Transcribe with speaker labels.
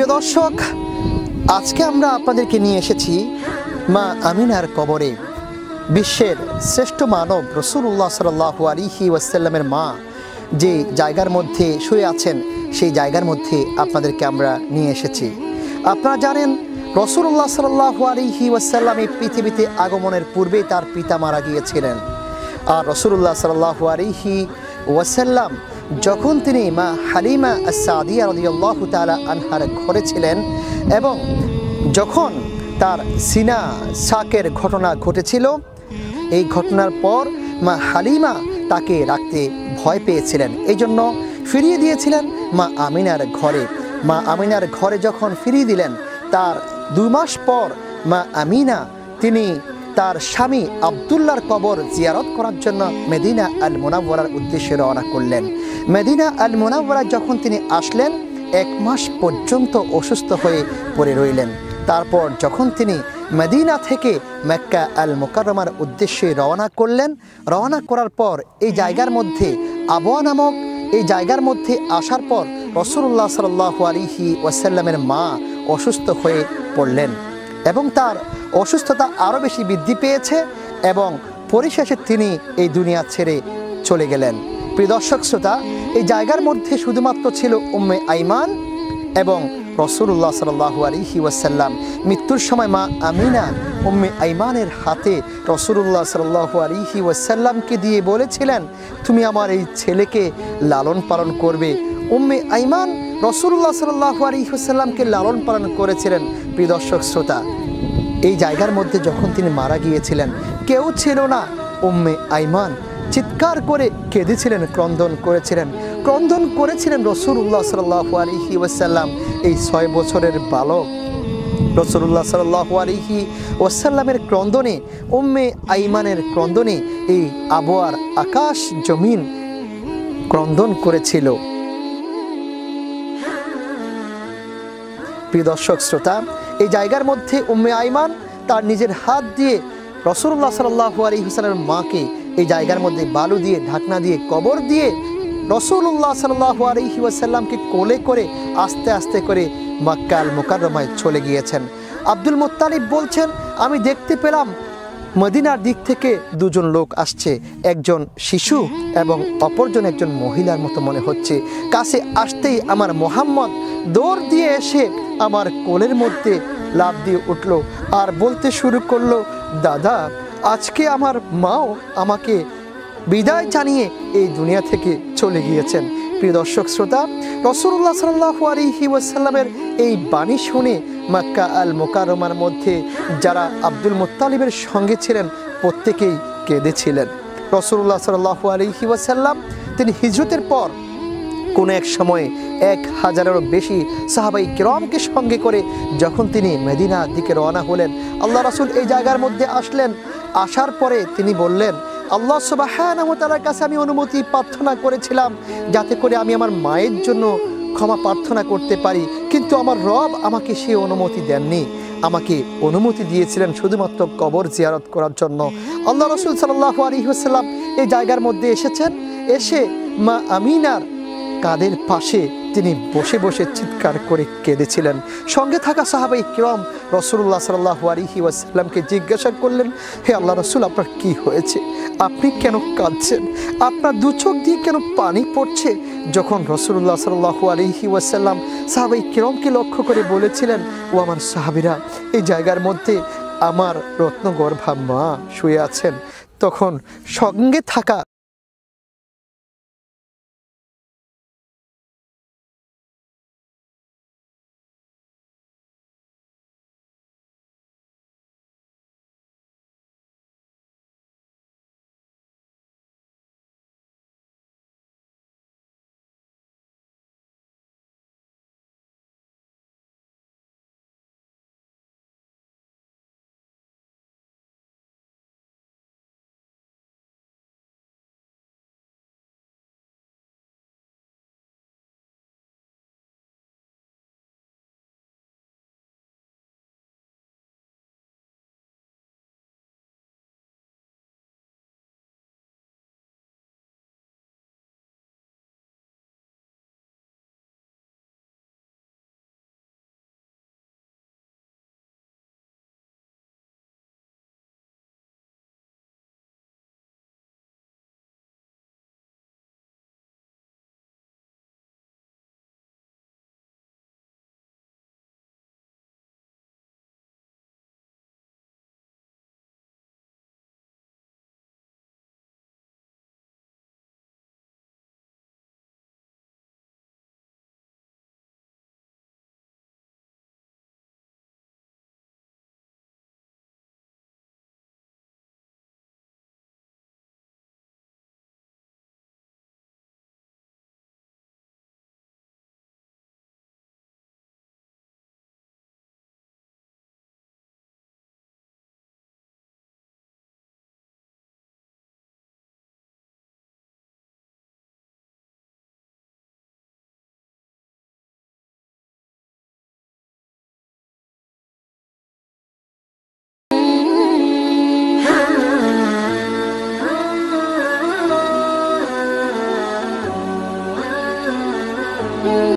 Speaker 1: প্রিয় দর্শক, আজকে আমরা আপনাদেরকে নিয়ে এসেছি মা আমিনার কবরে। বিশ্বের শ্রেষ্ঠ মানব রাসূলুল্লাহ সাল্লাল্লাহু আলাইহি ওয়াসাল্লামের মা যে জায়গার মধ্যে শুয়ে আছেন, সেই জায়গার মধ্যে আপনাদেরকে আমরা নিয়ে এসেছি। আপনারা জানেন রাসূলুল্লাহ সাল্লাল্লাহু আলাইহি ওয়াসাল্লাম এই পৃথিবীতে আগমনের পূর্বেই তার পিতা মারা গিয়েছিলেন। আর রাসূলুল্লাহ সাল্লাল্লাহু আলাইহি ওয়াসাল্লাম যখন তিনি মা হালিমা আস-সাদিয়া রাদিয়াল্লাহু তাআলা আনহার ঘরে ছিলেন এবং যখন তার সিনা শাকের ঘটনা ঘটেছিল, এই ঘটনার পর মা হালিমা তাকে রাখতে ভয় পেয়েছিলেন, এই জন্য ফিরিয়ে দিয়েছিলেন মা আমিনার ঘরে। মা আমিনার ঘরে যখন ফিরিয়ে দিলেন, তার 2 মাস পর মা আমিনা তিনি তার স্বামী আব্দুল্লাহর কবর জিয়ারত করার জন্য মদিনা আল মুনাওয়ারার উদ্দেশ্যে রওনা করলেন। মদিনা আল মুনাওয়ারা যখন তিনি আসলেন, 1 মাস পর্যন্ত অসুস্থ হয়ে পড়ে রইলেন। তারপর যখন তিনি মদিনা থেকে মক্কা আল মুকাররমার উদ্দেশ্যে রওনা করলেন, রওনা করার পর এই জায়গার মধ্যে আবওয়া নামক এই জায়গার মধ্যে আসার পর রাসূলুল্লাহ সাল্লাল্লাহু আলাইহি ওয়াসাল্লামের মা অসুস্থ হয়ে পড়লেন এবং তার অসুস্থতা আরও বেশি বৃদ্ধি পেয়েছে এবং পরিশেষে তিনি এই দুনিয়া ছেড়ে চলে গেলেন। প্রিয় দর্শক শ্রোতা, এই জায়গার মধ্যে শুধুমাত্র ছিল উম্মে আইমান এবং রাসূলুল্লাহ সাল্লাল্লাহু আলাইহি ওয়াসাল্লাম। মৃত্যুর সময় মা আমিনা উম্মে আইমানের হাতে রাসূলুল্লাহ সাল্লাল্লাহু আলাইহি ওয়াসাল্লামকে দিয়ে বলেছিলেন, তুমি আমার এই ছেলেকে লালন পালন করবে। উম্মে আইমান রাসূলুল্লাহ সাল্লাল্লাহু আলাইহি ওয়াসাল্লামকে লালন পালন করেছিলেন। প্রিয় দর্শক শ্রোতা, এই জায়গার মধ্যে যখন তিনি মারা গিয়েছিলেন, কেউ ছিল না। উম্মে আইমান চিৎকার করে কেঁদেছিলেন, ক্রন্দন করেছিলেন রাসূলুল্লাহ সাল্লাল্লাহু আলাইহি ওয়াসাল্লাম। এই 6 বছরের বালক রাসূলুল্লাহ সাল্লাল্লাহু আলাইহি ওয়াসাল্লামের ক্রন্দনে, উম্মে আইমানের ক্রন্দনে এই আবওয়ার আকাশ জমিন ক্রন্দন করেছিল। প্রিয় দর্শক শ্রোতা, এই জায়গার মধ্যে উম্মে আইমান তার নিজের হাত দিয়ে রাসূলুল্লাহ সাল্লাল্লাহু আলাইহি ওয়াসাল্লামের মাকে এই জায়গার মধ্যে বালু দিয়ে, ঢাকনা দিয়ে, কবর দিয়ে রাসূলুল্লাহ সাল্লাল্লাহু আলাইহি ওয়াসাল্লামকে কোলে করে আস্তে আস্তে করে মক্কা আল মুকাররমায় চলে গিয়েছেন। আব্দুল মুত্তালিব বলছেন, আমি দেখতে পেলাম মদিনার দিক থেকে 2 জন লোক আসছে, একজন শিশু এবং অপরজন একজন মহিলার মতো মনে হচ্ছে। কাছে আসতেই আমার মুহাম্মদ দৌড় দিয়ে এসে আমার কোলের মধ্যে লাফ দিয়ে উঠল আর বলতে শুরু করলো, দাদা, আজকে আমার মাও আমাকে বিদায় জানিয়ে এই দুনিয়া থেকে চলে গিয়েছেন। প্রিয় দর্শক শ্রোতা, রাসূলুল্লাহ সাল্লাল্লাহু আলাইহি ওয়াসাল্লামের এই বাণী শুনে মক্কা আল মুকাররমার মধ্যে যারা আব্দুল মুত্তালিবের সঙ্গে ছিলেন প্রত্যেকেই কেঁদেছিলেন। রাসূলুল্লাহ সাল্লাল্লাহু আলাইহি ওয়াসাল্লাম তিনি হিজরতের পর কোনো এক সময়ে 1000-এরও বেশি সাহাবাই কিরামকে সঙ্গে করে যখন তিনি মদিনার দিকে রওনা হলেন, আল্লাহ রাসূল এই জায়গার মধ্যে আসলেন। আসার পরে তিনি বললেন, আল্লাহ সুবহানাহু ওয়া তাআলার কাছে আমি অনুমতি প্রার্থনা করেছিলাম যাতে করে আমি আমার মায়ের জন্য ক্ষমা প্রার্থনা করতে পারি, কিন্তু আমার রব আমাকে সেই অনুমতি দেননি। আমাকে অনুমতি দিয়েছিলেন শুধুমাত্র কবর জিয়ারত করার জন্য। আল্লাহ রাসূল সাল্লাল্লাহু আলাইহি ওয়াসাল্লাম এই জায়গার মধ্যে এসেছেন, এসে মা আমিনার কাঁধের পাশে তিনি বসে বসে চিৎকার করে কেঁদেছিলেন। সঙ্গে থাকা সাহাবাই কিরাম রাসূলুল্লাহ সাল্লাল্লাহু আলাইহি ওয়াসাল্লামকে জিজ্ঞাসা করলেন, হে আল্লাহ রাসূল, আপনার কি হয়েছে? আপনি কেন কাঁদছেন? আপনার 2 চোখ দিয়ে কেন পানি পড়ছে? যখন রাসূলুল্লাহ সাল্লাল্লাহু আলাইহি ওয়াসাল্লাম সাহাবাই কিরামকে লক্ষ্য করে বলেছিলেন, ও আমার সাহাবীরা, এই জায়গার মধ্যে আমার রত্নগর্ভা মা শুয়ে আছেন, তখন সঙ্গে থাকা